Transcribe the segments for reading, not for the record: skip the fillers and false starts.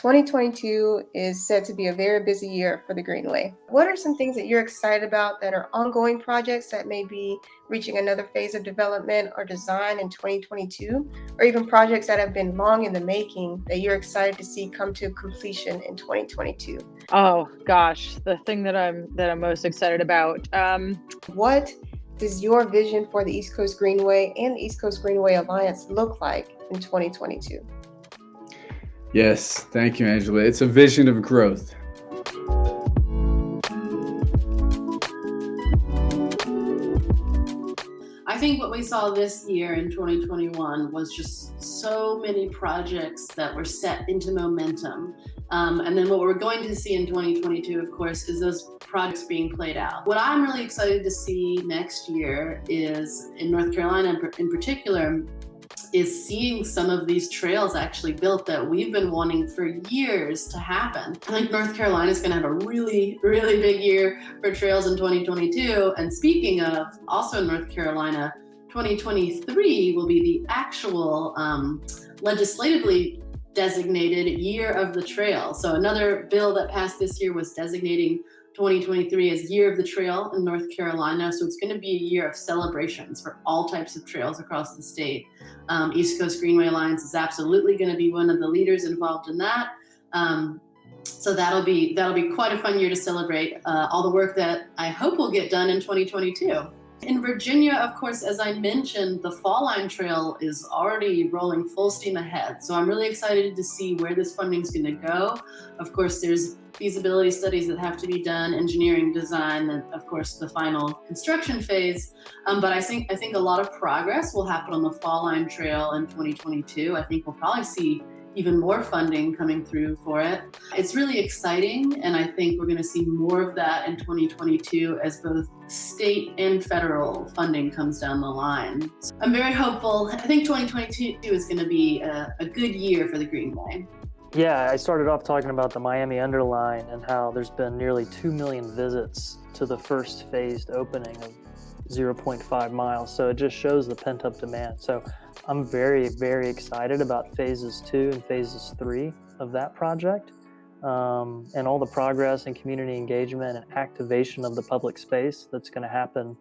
2022 is said to be a very busy year for the Greenway. What are some things that you're excited about that are ongoing projects that may be reaching another phase of development or design in 2022, or even projects that have been long in the making that you're excited to see come to completion in 2022? Oh gosh, the thing that I'm most excited about. What does your vision for the East Coast Greenway and the East Coast Greenway Alliance look like in 2022? Yes, thank you, Angela. It's a vision of growth. I think what we saw this year in 2021 was just so many projects that were set into momentum. And then what we're going to see in 2022, of course, is those projects being played out. What I'm really excited to see next year is, in North Carolina in particular, is seeing some of these trails actually built that we've been wanting for years to happen. I think North Carolina is going to have a really, really big year for trails in 2022. And speaking of, also in North Carolina, 2023 will be the actual legislatively designated year of the trail. So another bill that passed this year was designating 2023 as Year of the Trail in North Carolina. So it's going to be a year of celebrations for all types of trails across the state. East Coast Greenway Alliance is absolutely going to be one of the leaders involved in that. So that'll be quite a fun year to celebrate all the work that I hope will get done in 2022. In Virginia, of course, as I mentioned, the Fall Line Trail is already rolling full steam ahead. So I'm really excited to see where this funding is going to go. Of course, there's feasibility studies that have to be done, engineering design, and of course the final construction phase. But I think a lot of progress will happen on the Fall Line Trail in 2022. I think we'll probably see even more funding coming through for it. It's really exciting, and I think we're going to see more of that in 2022 as both state and federal funding comes down the line. So I'm very hopeful. I think 2022 is going to be a good year for the Greenway. Yeah, I started off talking about the Miami Underline and how there's been nearly 2 million visits to the first phased opening of 0.5 miles. So it just shows the pent-up demand. So I'm very, very excited about phases 2 and phases 3 of that project, and all the progress and community engagement and activation of the public space that's going to happen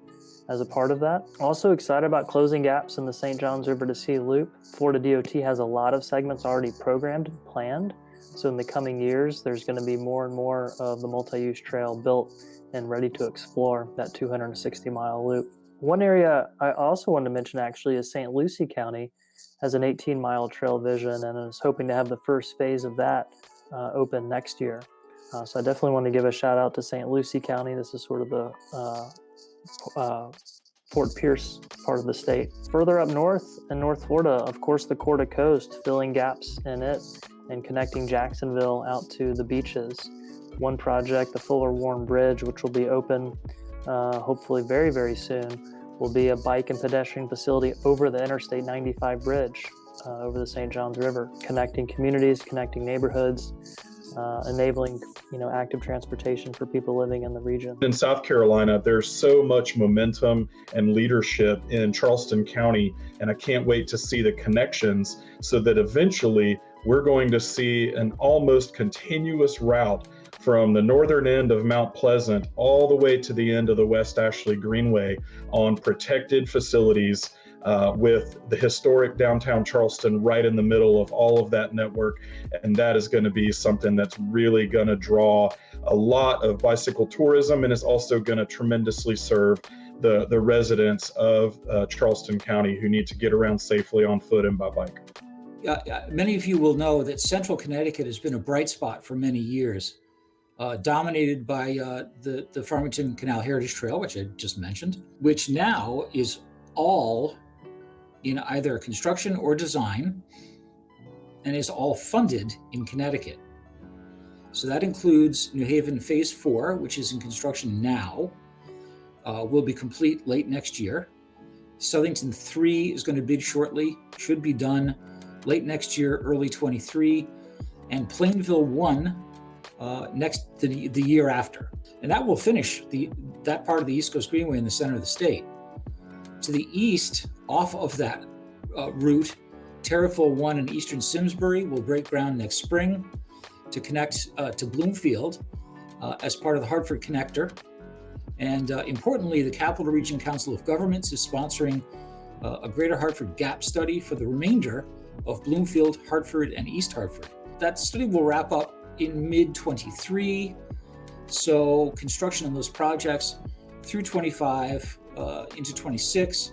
as a part of that. Also excited about closing gaps in the St. Johns River to Sea Loop. Florida DOT has a lot of segments already programmed and planned. So in the coming years, there's going to be more and more of the multi-use trail built and ready to explore that 260-mile loop. One area I also wanted to mention actually is St. Lucie County has an 18-mile trail vision and is hoping to have the first phase of that open next year. So I definitely want to give a shout out to St. Lucie County. This is sort of the Fort Pierce part of the state. Further up north in North Florida, of course, the Corda Coast, filling gaps in it and connecting Jacksonville out to the beaches. One project, the Fuller Warren Bridge, which will be open hopefully very, very soon, will be a bike and pedestrian facility over the Interstate 95 bridge over the St. Johns River, connecting communities, connecting neighborhoods, enabling active transportation for people living in the region. In South Carolina, there's so much momentum and leadership in Charleston County, and I can't wait to see the connections so that eventually we're going to see an almost continuous route from the northern end of Mount Pleasant all the way to the end of the West Ashley Greenway on protected facilities with the historic downtown Charleston right in the middle of all of that network. And that is going to be something that's really going to draw a lot of bicycle tourism and is also going to tremendously serve the residents of Charleston County who need to get around safely on foot and by bike. Many of you will know that Central Connecticut has been a bright spot for many years, dominated by the Farmington Canal Heritage Trail, which I just mentioned, which now is all in either construction or design and is all funded in Connecticut. So that includes New Haven Phase 4, which is in construction now, will be complete late next year. Southington 3 is going to bid shortly, should be done late next year, early 23, and Plainville 1 the year after. And that will finish that part of the East Coast Greenway in the center of the state. To the east, off of that route, Terrifil 1 in eastern Simsbury will break ground next spring. to connect to Bloomfield as part of the Hartford Connector. And importantly, the Capital Region Council of Governments is sponsoring a Greater Hartford gap study for the remainder of Bloomfield, Hartford, and East Hartford. That study will wrap up in mid-23, so construction on those projects through 25 into 26.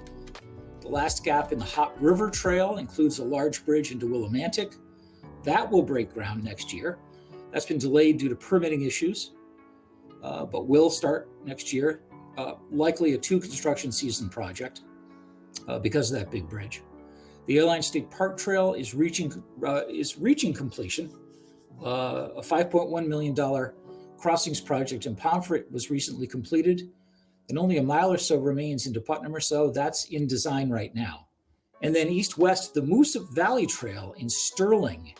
The last gap in the Hot River Trail includes a large bridge into Willimantic. That will break ground next year. That's been delayed due to permitting issues, but will start next year, likely a 2 construction season project because of that big bridge. The Airline State Park Trail is reaching completion. A $5.1 million crossings project in Pomfret was recently completed, and only a mile or so remains into Putnam or so. That's in design right now. And then east-west, the Moose Valley Trail in Sterling,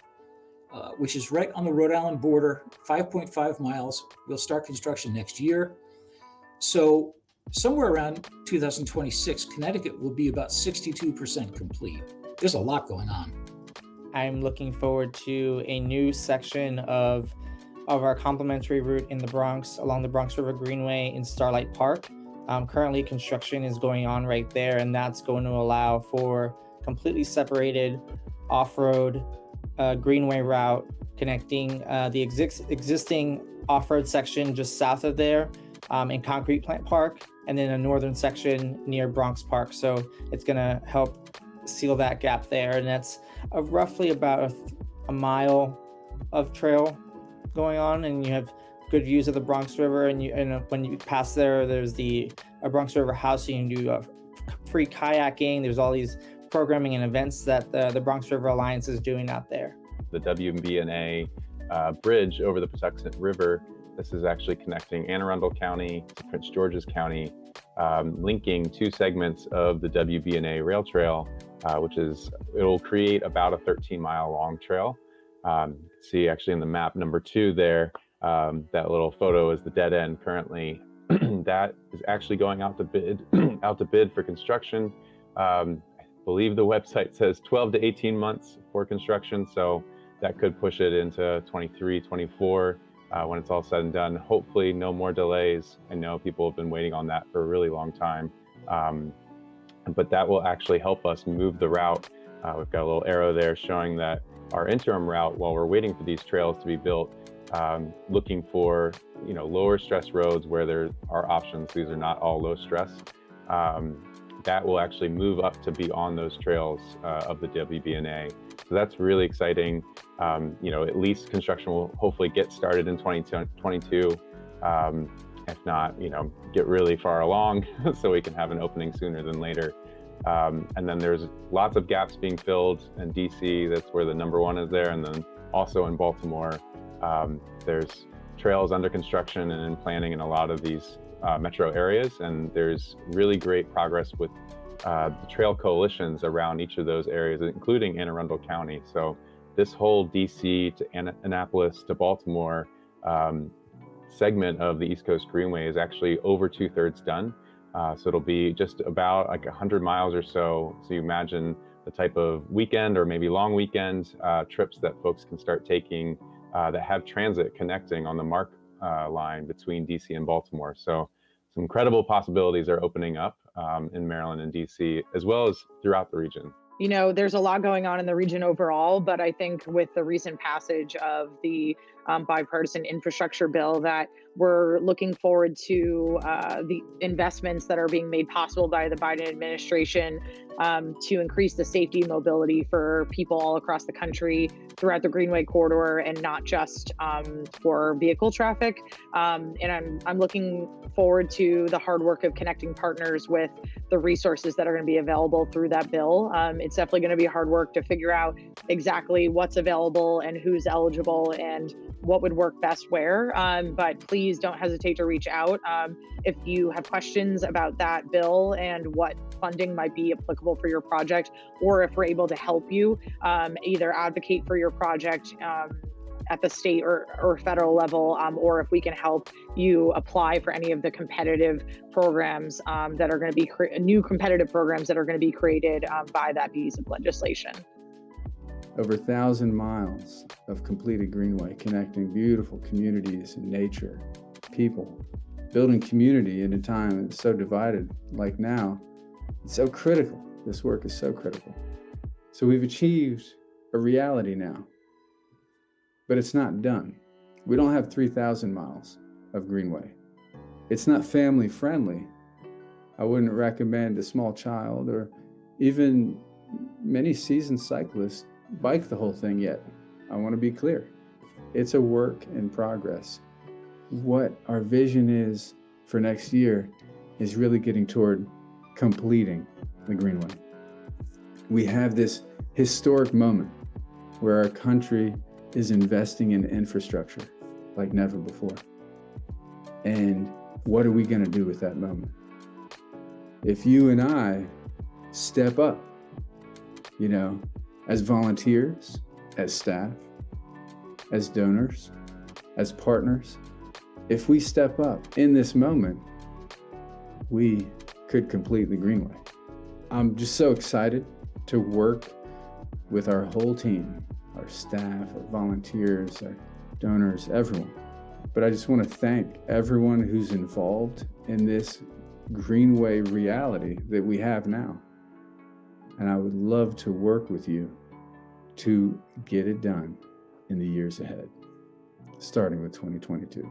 which is right on the Rhode Island border, 5.5 miles, will start construction next year. So somewhere around 2026, Connecticut will be about 62% complete. There's a lot going on. I'm looking forward to a new section of our complementary route in the Bronx, along the Bronx River Greenway in Starlight Park. Currently, construction is going on right there, and that's going to allow for completely separated off-road Greenway route connecting the existing off-road section just south of there in Concrete Plant Park, and then a northern section near Bronx Park. So it's going to help seal that gap there, and that's roughly about a mile of trail going on, and you have good views of the Bronx River. And when you pass there, there's the Bronx River House. You can do free kayaking. There's all these programming and events that the Bronx River Alliance is doing out there. The WB&A bridge over the Patuxent River. This is actually connecting Anne Arundel County to Prince George's County, linking 2 segments of the WB&A rail trail, it'll create about a 13-mile long trail. You can see actually in the map number 2 there, that little photo is the dead end currently. That is actually going out to bid for construction. I believe the website says 12 to 18 months for construction, so that could push it into 23, 24 when it's all said and done. Hopefully no more delays. I know people have been waiting on that for a really long time, but that will actually help us move the route. We've got a little arrow there showing that our interim route, while we're waiting for these trails to be built, looking for lower stress roads where there are options. These are not all low stress. That will actually move up to be on those trails of the WB&A. So that's really exciting. At least construction will hopefully get started in 2022. If not, get really far along so we can have an opening sooner than later. And then there's lots of gaps being filled in DC. That's where the number 1 is there. And then also in Baltimore, there's trails under construction and in planning in a lot of these metro areas. And there's really great progress with the trail coalitions around each of those areas, including Anne Arundel County. So this whole DC to Annapolis to Baltimore segment of the East Coast Greenway is actually over 2/3 done. So it'll be just about like 100 miles or so. So you imagine the type of weekend or maybe long weekend trips that folks can start taking that have transit connecting on the MARC line between DC and Baltimore. So some incredible possibilities are opening up in Maryland and DC, as well as throughout the region. There's a lot going on in the region overall, but I think with the recent passage of the bipartisan infrastructure bill, that we're looking forward to the investments that are being made possible by the Biden administration to increase the safety and mobility for people all across the country throughout the Greenway corridor, and not just for vehicle traffic. And I'm looking forward to the hard work of connecting partners with the resources that are going to be available through that bill. It's definitely going to be hard work to figure out exactly what's available and who's eligible and what would work best where. But please don't hesitate to reach out if you have questions about that bill and what funding might be applicable for your project, or if we're able to help you either advocate for your project at the state or federal level, or if we can help you apply for any of the competitive programs that are going to be new competitive programs that are going to be created by that piece of legislation. over 1,000 miles of completed Greenway, connecting beautiful communities and nature, people, building community in a time that's so divided like now. It's so critical. This work is so critical. So we've achieved a reality now, but it's not done. We don't have 3,000 miles of Greenway. It's not family friendly. I wouldn't recommend a small child or even many seasoned cyclists bike the whole thing yet. I want to be clear. It's a work in progress. What our vision is for next year is really getting toward completing the Greenway. We have this historic moment where our country is investing in infrastructure like never before. And what are we going to do with that moment? If you and I step up, as volunteers, as staff, as donors, as partners, if we step up in this moment, we could complete the Greenway. I'm just so excited to work with our whole team, our staff, our volunteers, our donors, everyone. But I just want to thank everyone who's involved in this Greenway reality that we have now. And I would love to work with you to get it done in the years ahead, starting with 2022.